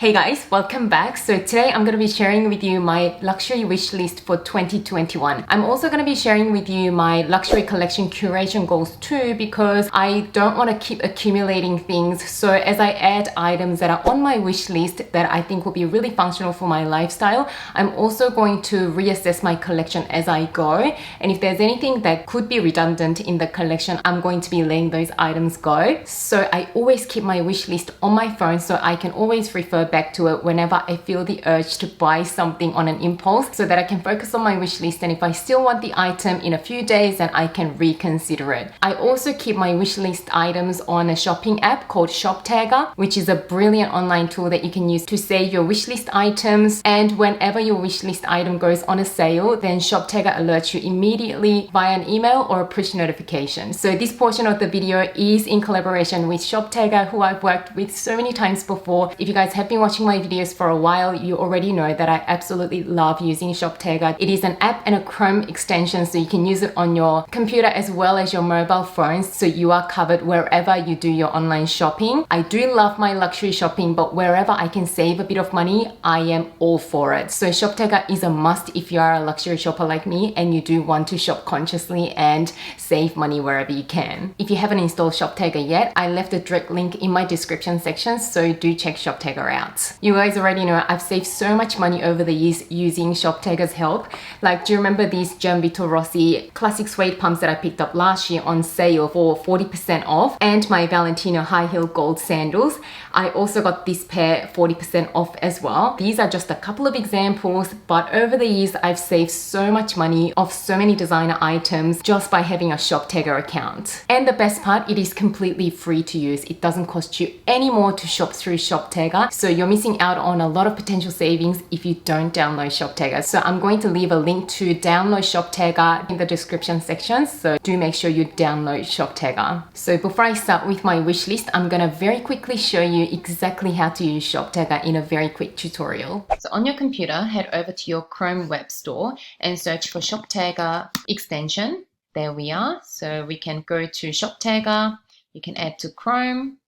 Hey guys, welcome back. So today I'm going to be sharing with you my luxury wish list for 2021. I'm also going to be sharing with you my luxury collection curation goals too, because I don't want to keep accumulating things. So as I add items that are on my wish list that I think will be really functional for my lifestyle, I'm also going to reassess my collection as I go. And if there's anything that could be redundant in the collection, I'm going to be letting those items go. So I always keep my wish list on my phone so I can always refer back to it whenever I feel the urge to buy something on an impulse, so that I can focus on my wish list, and if I still want the item in a few days, then I can reconsider it. I also keep my wish list items on a shopping app called Shoptega, which is a brilliant online tool that you can use to save your wish list items, and whenever your wish list item goes on a sale, then Shoptega alerts you immediately via an email or a push notification. So this portion of the video is in collaboration with Shoptega, who I've worked with so many times before. If you guys have been watching my videos for a while, you already know that I absolutely love using Shoptega. It is an app and a Chrome extension, so you can use it on your computer as well as your mobile phones, so you are covered wherever you do your online shopping. I do love my luxury shopping, but wherever I can save a bit of money, I am all for it. So Shoptega is a must if you are a luxury shopper like me and you do want to shop consciously and save money wherever you can. If you haven't installed Shoptega yet, I left a direct link in my description section, so do check Shoptega out. You guys already know I've saved so much money over the years using Shoptega's help. Like, do you remember these Gianvito Rossi classic suede pumps that I picked up last year on sale for 40% off, and my Valentino high heel gold sandals? I also got this pair 40% off as well. These are just a couple of examples, but over the years I've saved so much money off so many designer items just by having a Shoptega account. And the best part, it is completely free to use. It doesn't cost you any more to shop through Shoptega, so you're missing out on a lot of potential savings if you don't download Shoptega. So I'm going to leave a link to download Shoptega in the description section, so do make sure you download Shoptega. So before I start with my wish list, I'm gonna very quickly show you exactly how to use Shoptega in a very quick tutorial. So on your computer, head over to your Chrome web store and search for Shoptega extension. There we are. So we can go to Shoptega, you can add to Chrome,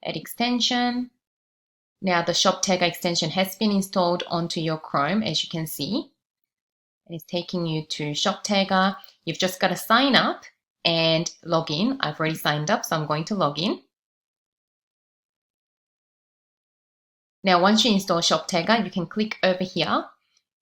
add extension. Now the Shoptega extension has been installed onto your Chrome, as you can see. And it's taking you to Shoptega. You've just got to sign up and log in. I've already signed up, so I'm going to log in. Now once you install Shoptega, you can click over here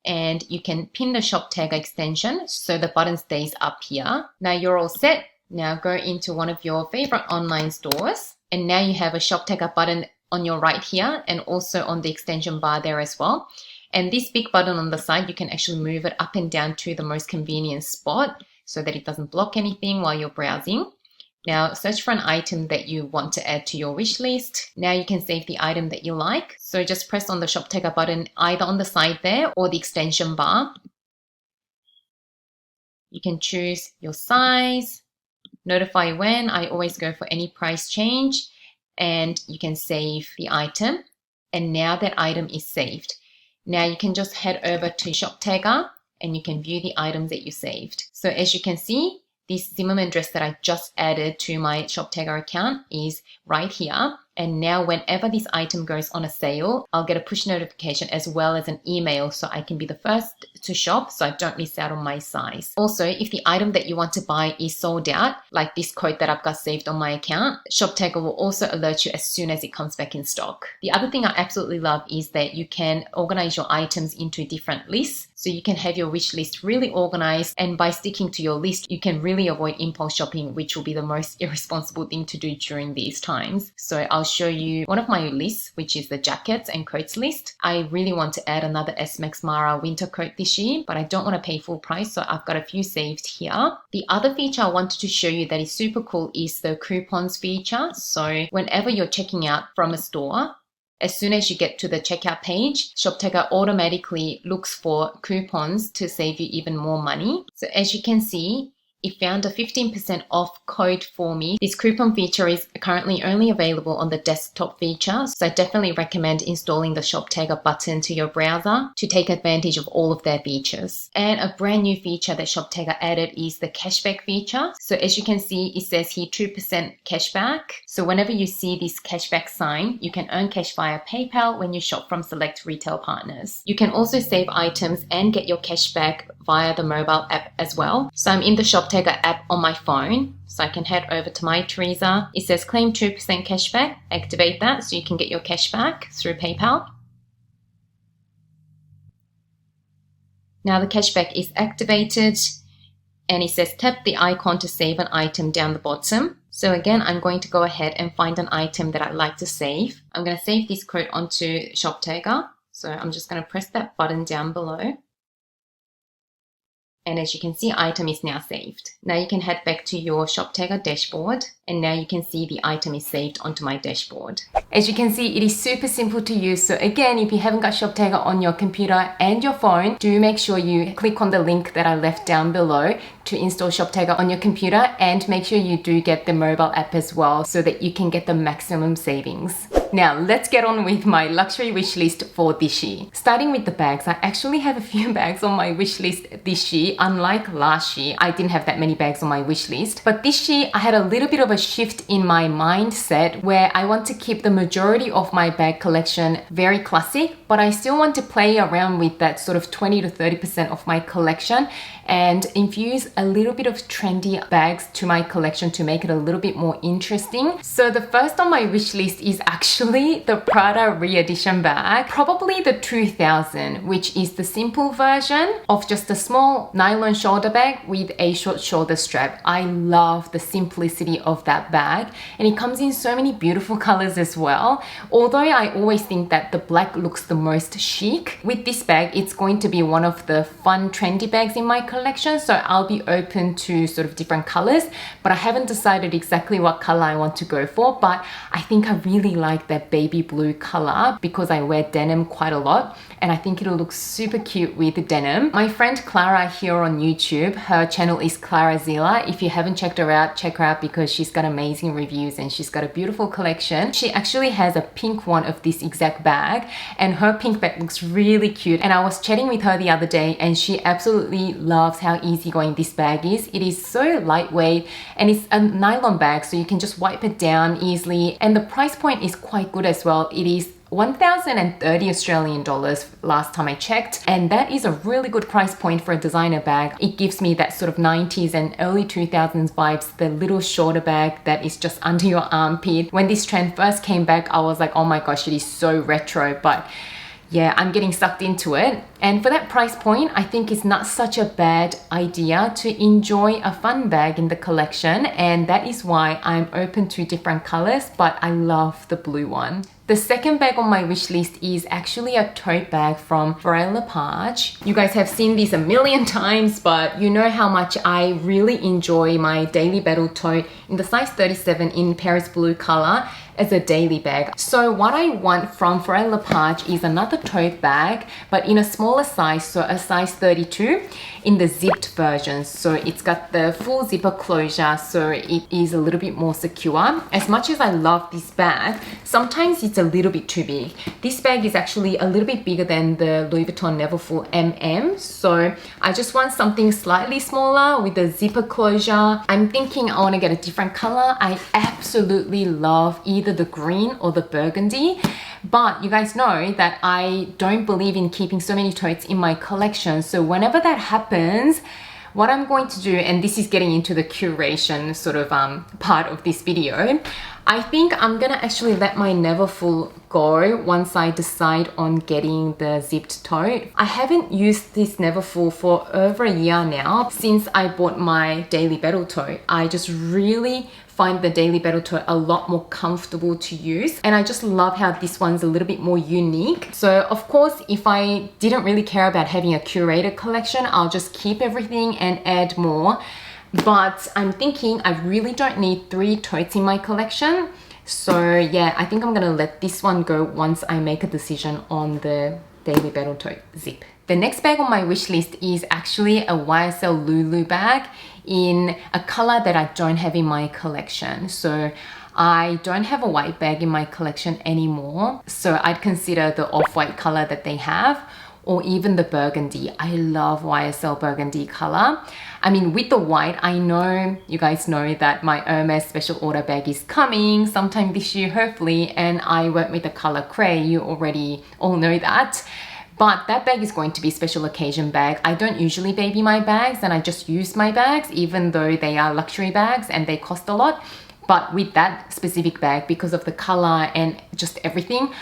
and you can pin the Shoptega extension so the button stays up here. Now you're all set. Now go into one of your favorite online stores, and now you have a Shoptega button on your right here and also on the extension bar there as well. And this big button on the side, you can actually move it up and down to the most convenient spot so that it doesn't block anything while you're browsing. Now search for an item that you want to add to your wish list. Now you can save the item that you like. So just press on the Shoptega button either on the side there or the extension bar. You can choose your size, notify when. I always go for any price change, and you can save the item. And now that item is saved. Now you can just head over to Shoptega and you can view the items that you saved. So as you can see, this Zimmermann dress that I just added to my Shoptega account is right here. And now whenever this item goes on a sale, I'll get a push notification as well as an email, so I can be the first to shop so I don't miss out on my size. Also, if the item that you want to buy is sold out, like this coat that I've got saved on my account, Shoptega will also alert you as soon as it comes back in stock. The other thing I absolutely love is that you can organize your items into different lists. So you can have your wish list really organized, and by sticking to your list, you can really avoid impulse shopping, which will be the most irresponsible thing to do during these times. So I'll show you one of my lists, which is the jackets and coats list. I really want to add another S-Max Mara winter coat this year, but I don't want to pay full price, so I've got a few saved here. The other feature I wanted to show you that is super cool is the coupons feature. So whenever you're checking out from a store, as soon as you get to the checkout page, Shoptega automatically looks for coupons to save you even more money. So as you can see, it found a 15% off code for me. This coupon feature is currently only available on the desktop feature, so I definitely recommend installing the Shoptega button to your browser to take advantage of all of their features. And a brand new feature that Shoptega added is the cashback feature. So as you can see, it says here 2% cashback. So whenever you see this cashback sign, you can earn cash via PayPal when you shop from select retail partners. You can also save items and get your cashback via the mobile app as well. So I'm in the Shoptega app on my phone, so I can head over to my Teresa. It says claim 2% cashback. Activate that so you can get your cashback through PayPal. Now the cashback is activated and it says tap the icon to save an item down the bottom. So again, I'm going to go ahead and find an item that I'd like to save. I'm going to save this quote onto Shoptega. So I'm just going to press that button down below. And as you can see, item is now saved. Now you can head back to your Shoptega dashboard, and now you can see the item is saved onto my dashboard. As you can see, it is super simple to use. So again, if you haven't got Shoptega on your computer and your phone, do make sure you click on the link that I left down below to install Shoptega on your computer, and make sure you do get the mobile app as well so that you can get the maximum savings. Now let's get on with my luxury wish list for this year. Starting with the bags, I actually have a few bags on my wish list this year. Unlike last year, I didn't have that many bags on my wish list. But this year, I had a little bit of a shift in my mindset where I want to keep the majority of my bag collection very classic, but I still want to play around with that sort of 20 to 30% of my collection and infuse a little bit of trendy bags to my collection to make it a little bit more interesting. So the first on my wish list is actually the Prada re-edition bag, probably the 2000, which is the simple version of just a small nylon shoulder bag with a short shoulder strap. I love the simplicity of that bag, and it comes in so many beautiful colors as well. Although I always think that the black looks the most chic, with this bag, it's going to be one of the fun trendy bags in my collection, so I'll be open to sort of different colors, but I haven't decided exactly what color I want to go for. But I think I really like that baby blue color because I wear denim quite a lot, and I think it'll look super cute with denim. My friend Clara here on YouTube, her channel is Clara Zilla. If you haven't checked her out, check her out because she's got amazing reviews and she's got a beautiful collection. She actually has a pink one of this exact bag, and her pink bag looks really cute. And I was chatting with her the other day and she absolutely loves how easygoing this bag is. It is so lightweight and it's a nylon bag, so you can just wipe it down easily, and the price point is quite good as well. It is 1,030 Australian dollars last time I checked, and that is a really good price point for a designer bag. It gives me that sort of 90s and early 2000s vibes, the little shorter bag that is just under your armpit. When this trend first came back, I was like, oh my gosh, it is so retro, but yeah, I'm getting sucked into it. And for that price point, I think it's not such a bad idea to enjoy a fun bag in the collection, and that is why I'm open to different colors, but I love the blue one. The second bag on my wish list is actually a tote bag from Forêt Lepage. You guys have seen this a million times, but you know how much I really enjoy my Daily Battle tote in the size 37 in Paris blue color as a daily bag. So what I want from Forêt Lepage is another tote bag, but in a smaller size, so a size 32 in the zipped version. So it's got the full zipper closure, so it is a little bit more secure. As much as I love this bag, sometimes it's a little bit too big. This bag is actually a little bit bigger than the Louis Vuitton Neverfull MM, so I just want something slightly smaller with a zipper closure. I'm thinking I want to get a different color. I absolutely love either the green or the burgundy, but you guys know that I don't believe in keeping so many totes in my collection. So whenever that happens, what I'm going to do, and this is getting into the curation sort of part of this video, I think I'm gonna actually let my Neverfull go once I decide on getting the zipped tote. I haven't used this Neverfull for over a year now since I bought my Daily Battle tote. I just really find the Daily Battle tote a lot more comfortable to use, and I just love how this one's a little bit more unique. So of course, if I didn't really care about having a curated collection, I'll just keep everything and add more. But I'm thinking I really don't need 3 totes in my collection. So yeah, I think I'm gonna let this one go once I make a decision on the Daily Battle tote zip. The next bag on my wish list is actually a YSL Lulu bag in a color that I don't have in my collection. So I don't have a white bag in my collection anymore. So I'd consider the off-white color that they have, or even the burgundy. I love YSL burgundy color. I mean, with the white, I know you guys know that my Hermès special order bag is coming sometime this year, hopefully, and I went with the color cray. You already all know that. But that bag is going to be a special occasion bag. I don't usually baby my bags, and I just use my bags, even though they are luxury bags and they cost a lot. But with that specific bag, because of the color and just everything,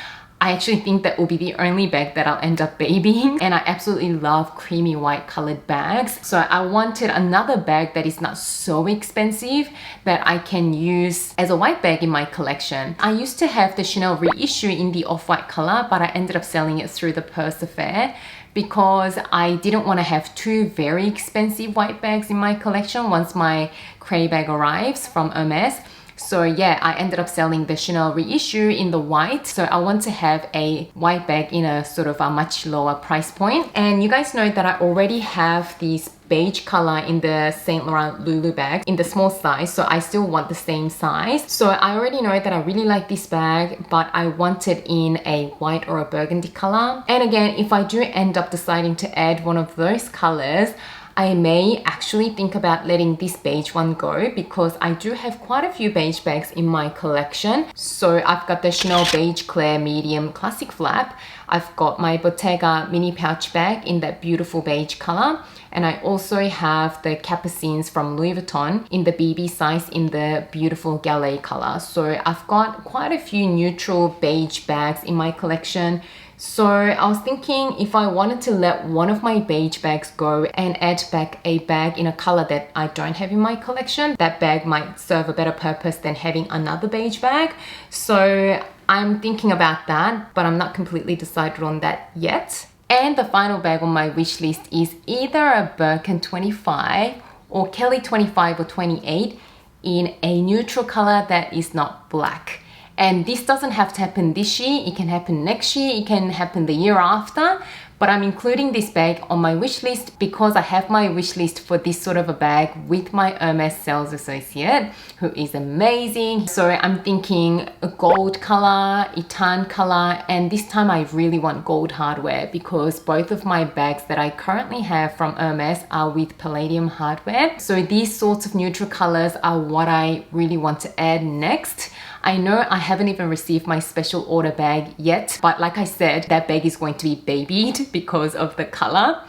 I actually think that will be the only bag that I'll end up babying. And I absolutely love creamy white colored bags. So I wanted another bag that is not so expensive that I can use as a white bag in my collection. I used to have the Chanel reissue in the off-white color, but I ended up selling it through the purse affair because I didn't want to have two very expensive white bags in my collection once my cray bag arrives from Hermès. So yeah, I ended up selling the Chanel reissue in the white. So I want to have a white bag in a sort of a much lower price point. And you guys know that I already have this beige color in the Saint Laurent Lulu bag in the small size, so I still want the same size. So I already know that I really like this bag, but I want it in a white or a burgundy color. And again, if I do end up deciding to add one of those colors, I may actually think about letting this beige one go because I do have quite a few beige bags in my collection. So I've got the Chanel Beige Clair Medium Classic Flap. I've got my Bottega mini pouch bag in that beautiful beige color. And I also have the Capucines from Louis Vuitton in the BB size in the beautiful Gallet color. So I've got quite a few neutral beige bags in my collection. So I was thinking if I wanted to let one of my beige bags go and add back a bag in a color that I don't have in my collection, that bag might serve a better purpose than having another beige bag. So I'm thinking about that, but I'm not completely decided on that yet. And the final bag on my wish list is either a Birkin 25 or Kelly 25 or 28 in a neutral color that is not black. And this doesn't have to happen this year, it can happen next year, it can happen the year after. But I'm including this bag on my wish list because I have my wish list for this sort of a bag with my Hermès sales associate, who is amazing. So I'm thinking a gold color, a tan color, and this time I really want gold hardware because both of my bags that I currently have from Hermès are with palladium hardware. So these sorts of neutral colors are what I really want to add next. I know I haven't even received my special order bag yet, but like I said, that bag is going to be babied because of the color.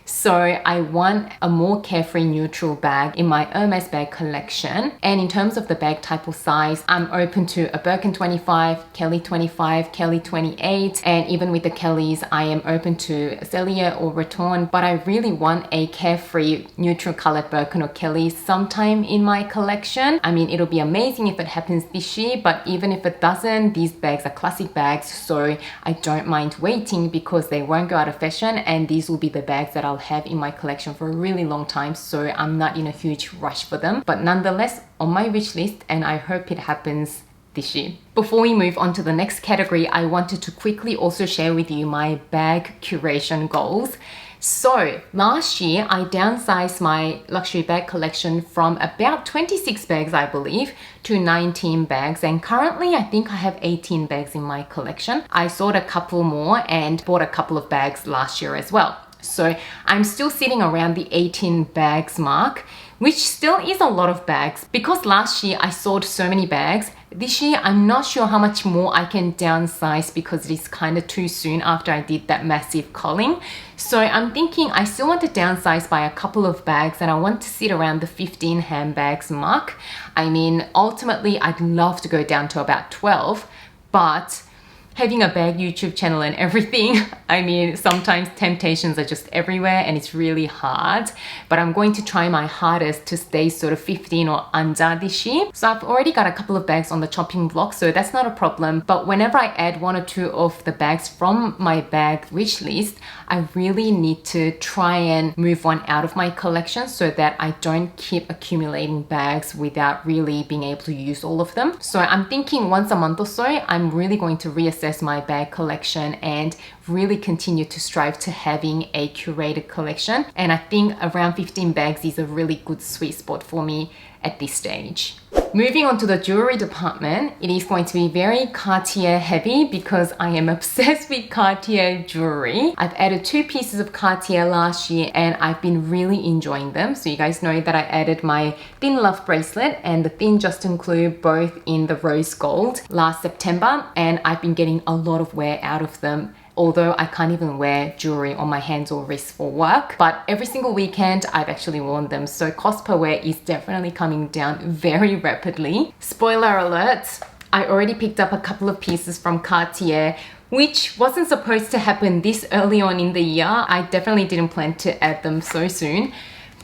So I want a more carefree neutral bag in my Hermès bag collection. And in terms of the bag type or size, I'm open to a Birkin 25, Kelly 25, Kelly 28, and even with the Kellys, I am open to Cellier or Breton, but I really want a carefree neutral colored Birkin or Kelly sometime in my collection. I mean, it'll be amazing if it happens this year, but even if it doesn't, these bags are classic bags, so I don't mind waiting because they won't go out of fashion, and these will be the bags that I'll have in my collection for a really long time, so I'm not in a huge rush for them, but nonetheless on my wish list, and I hope it happens this year. Before we move on to the next category, I wanted to quickly also share with you my bag curation goals. So last year I downsized my luxury bag collection from about 26 bags, I believe, to 19 bags, and currently I think I have 18 bags in my collection. I sold a couple more and bought a couple of bags last year as well. So I'm still sitting around the 18 bags mark, which still is a lot of bags. Because last year I sold so many bags, this year I'm not sure how much more I can downsize because it is kind of too soon after I did that massive culling. So I'm thinking I still want to downsize by a couple of bags, and I want to sit around the 15 handbags mark. I mean, ultimately I'd love to go down to about 12, but having a bag YouTube channel and everything, I mean, sometimes temptations are just everywhere and it's really hard, but I'm going to try my hardest to stay sort of 15 or under this year. So I've already got a couple of bags on the chopping block, so that's not a problem. But whenever I add one or two of the bags from my bag wish list, I really need to try and move one out of my collection so that I don't keep accumulating bags without really being able to use all of them. So I'm thinking once a month or so, I'm really going to reassess reassess my bag collection and really continue to strive to having a curated collection. And I think around 15 bags is a really good sweet spot for me at this stage. Moving on to the jewelry department, it is going to be very Cartier heavy because I am obsessed with Cartier jewelry. I've added 2 pieces of Cartier last year and I've been really enjoying them. So you guys know that I added my Thin Love bracelet and the Thin Justin Clue both in the rose gold last September, and I've been getting a lot of wear out of them. Although I can't even wear jewelry on my hands or wrists for work, but every single weekend I've actually worn them. So cost per wear is definitely coming down very rapidly. Spoiler alert, I already picked up a couple of pieces from Cartier, which wasn't supposed to happen this early on in the year. I definitely didn't plan to add them so soon.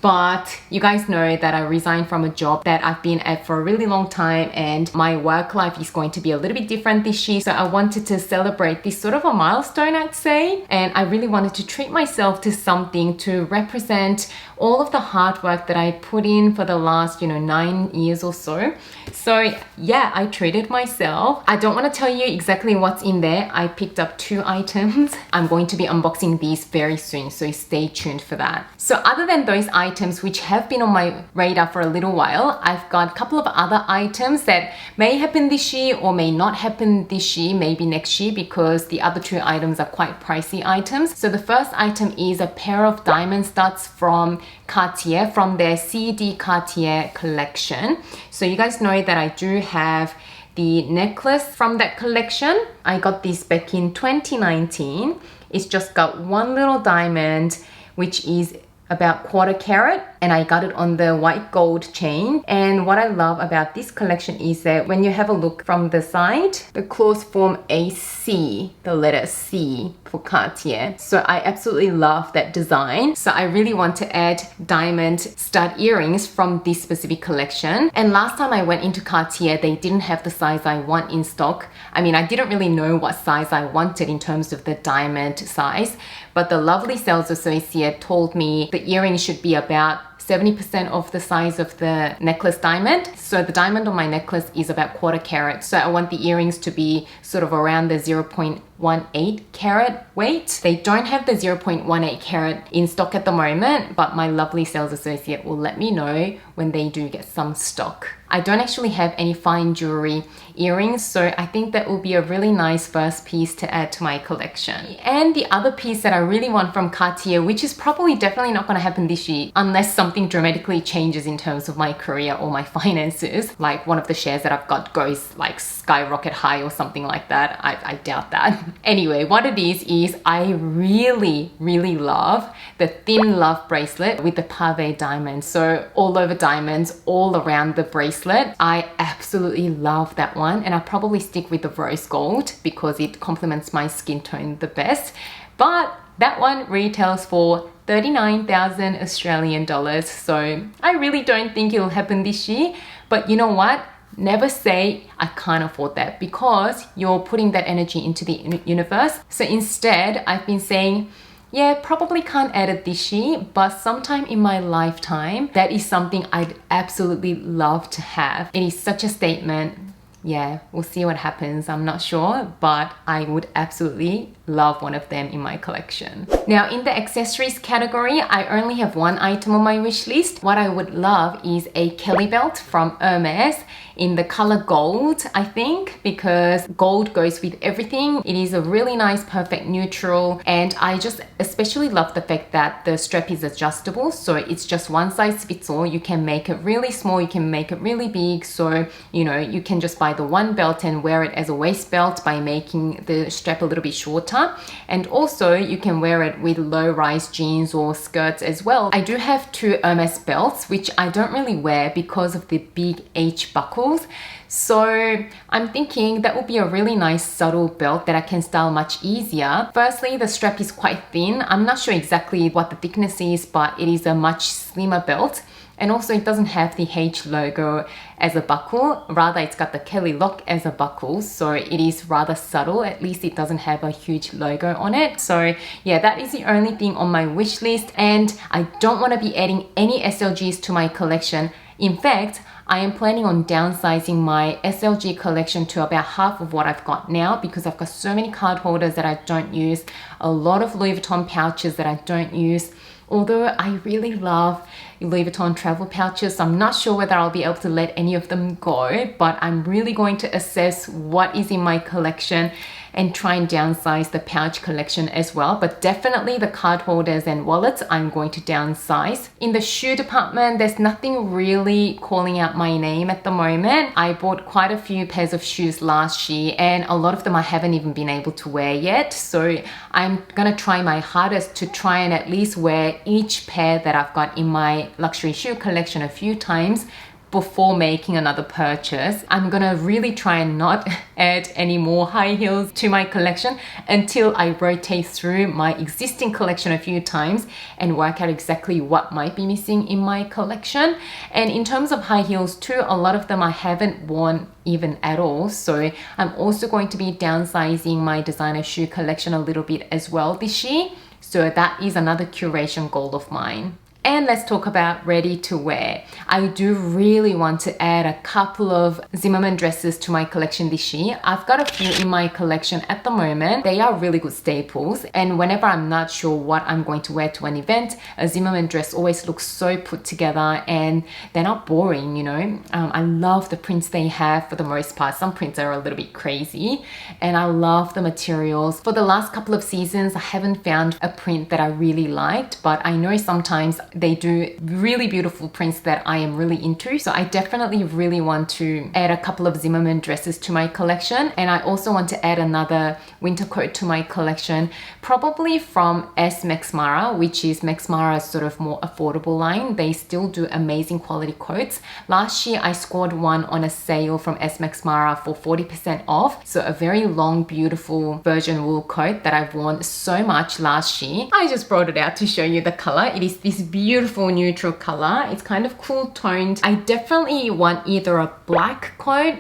But you guys know that I resigned from a job that I've been at for a really long time, and my work life is going to be a little bit different this year. So I wanted to celebrate this sort of a milestone, I'd say. And I really wanted to treat myself to something to represent all of the hard work that I put in for the last, 9 years or so. So yeah, I treated myself. I don't want to tell you exactly what's in there. I picked up 2 items. I'm going to be unboxing these very soon, so stay tuned for that. So other than those items which have been on my radar for a little while, I've got a couple of other items that may happen this year or may not happen this year, maybe next year, because the other 2 items are quite pricey items. So the first item is a pair of diamond studs from Cartier, from their CD Cartier collection. So you guys know that I do have the necklace from that collection. I got this back in 2019. It's just got one little diamond, which is about 1/4 carat, and I got it on the white gold chain. And what I love about this collection is that when you have a look from the side, the claws form a C, the letter C for Cartier. So I absolutely love that design. So I really want to add diamond stud earrings from this specific collection. And last time I went into Cartier, they didn't have the size I want in stock. I mean, I didn't really know what size I wanted in terms of the diamond size, but the lovely sales associate told me the earrings should be about 70% of the size of the necklace diamond. So the diamond on my necklace is about 1/4 carat. So I want the earrings to be sort of around the 0.18 carat weight. They don't have the 0.18 carat in stock at the moment, but my lovely sales associate will let me know when they do get some stock. I don't actually have any fine jewelry earrings, so I think that will be a really nice first piece to add to my collection. And the other piece that I really want from Cartier, which is probably definitely not going to happen this year unless something dramatically changes in terms of my career or my finances, like one of the shares that I've got goes like skyrocket high or something like that. I doubt that. Anyway, what it is I really, really love the Thin Love bracelet with the pave diamonds. So all over diamonds, all around the bracelet. I absolutely love that one, and I'll probably stick with the rose gold because it complements my skin tone the best. But that one retails for 39,000 Australian dollars. So I really don't think it'll happen this year. But you know what? Never say I can't afford that, because you're putting that energy into the universe. So instead, I've been saying, yeah, probably can't add it this year, but sometime in my lifetime, that is something I'd absolutely love to have. It is such a statement. Yeah, we'll see what happens. I'm not sure, but I would absolutely love one of them in my collection. Now, in the accessories category, I only have one item on my wish list. What I would love is a Kelly belt from Hermès in the color gold, I think, because gold goes with everything. It is a really nice, perfect neutral, and I just especially love the fact that the strap is adjustable, so it's just one size fits all. You can make it really small, you can make it really big, so you can just buy the one belt and wear it as a waist belt by making the strap a little bit shorter. And also you can wear it with low-rise jeans or skirts as well. I do have 2 Hermès belts, which I don't really wear because of the big H buckles. So I'm thinking that would be a really nice subtle belt that I can style much easier. Firstly, the strap is quite thin. I'm not sure exactly what the thickness is, but it is a much slimmer belt. And also it doesn't have the H logo as a buckle, rather it's got the Kelly lock as a buckle, so it is rather subtle. At least it doesn't have a huge logo on it. So yeah, that is the only thing on my wish list, and I don't want to be adding any SLGs to my collection. In fact, I am planning on downsizing my SLG collection to about half of what I've got now because I've got so many card holders that I don't use, a lot of Louis Vuitton pouches that I don't use. Although I really love Louis Vuitton travel pouches, so I'm not sure whether I'll be able to let any of them go, but I'm really going to assess what is in my collection and try and downsize the pouch collection as well. But definitely the card holders and wallets, I'm going to downsize. In the shoe department, there's nothing really calling out my name at the moment. I bought quite a few pairs of shoes last year and a lot of them I haven't even been able to wear yet. So I'm gonna try my hardest to try and at least wear each pair that I've got in my luxury shoe collection a few times before making another purchase. I'm gonna really try and not add any more high heels to my collection until I rotate through my existing collection a few times and work out exactly what might be missing in my collection. And in terms of high heels too, a lot of them I haven't worn even at all. So I'm also going to be downsizing my designer shoe collection a little bit as well this year. So that is another curation goal of mine. And let's talk about ready to wear. I do really want to add a couple of Zimmermann dresses to my collection this year. I've got a few in my collection at the moment. They are really good staples. And whenever I'm not sure what I'm going to wear to an event, a Zimmermann dress always looks so put together and they're not boring, you know. I love the prints they have for the most part. Some prints are a little bit crazy and I love the materials. For the last couple of seasons, I haven't found a print that I really liked, but I know sometimes they do really beautiful prints that I am really into. So I definitely really want to add a couple of Zimmermann dresses to my collection. And I also want to add another winter coat to my collection, probably from S. Max Mara, which is Max Mara's sort of more affordable line. They still do amazing quality coats. Last year, I scored one on a sale from S. Max Mara for 40% off. So a very long, beautiful virgin wool coat that I've worn so much last year. I just brought it out to show you the color. It is this beautiful neutral color. It's kind of cool toned. I definitely want either a black coat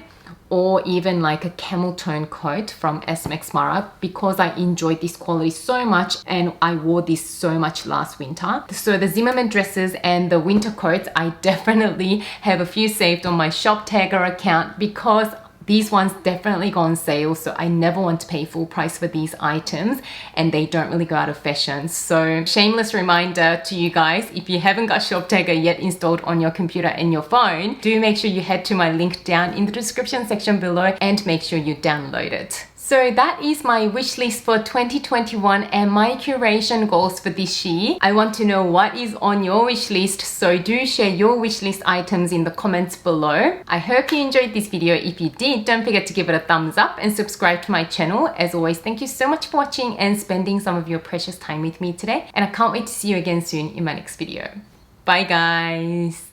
or even like a camel tone coat from S. Max Mara because I enjoyed this quality so much and I wore this so much last winter. So the Zimmermann dresses and the winter coats, I definitely have a few saved on my Shoptega account because these ones definitely go on sale, so I never want to pay full price for these items and they don't really go out of fashion. So shameless reminder to you guys, if you haven't got Shoptega yet installed on your computer and your phone, do make sure you head to my link down in the description section below and make sure you download it. So that is my wish list for 2021 and my curation goals for this year. I want to know what is on your wish list, so do share your wish list items in the comments below. I hope you enjoyed this video. If you did, don't forget to give it a thumbs up and subscribe to my channel. As always, thank you so much for watching and spending some of your precious time with me today. And I can't wait to see you again soon in my next video. Bye guys!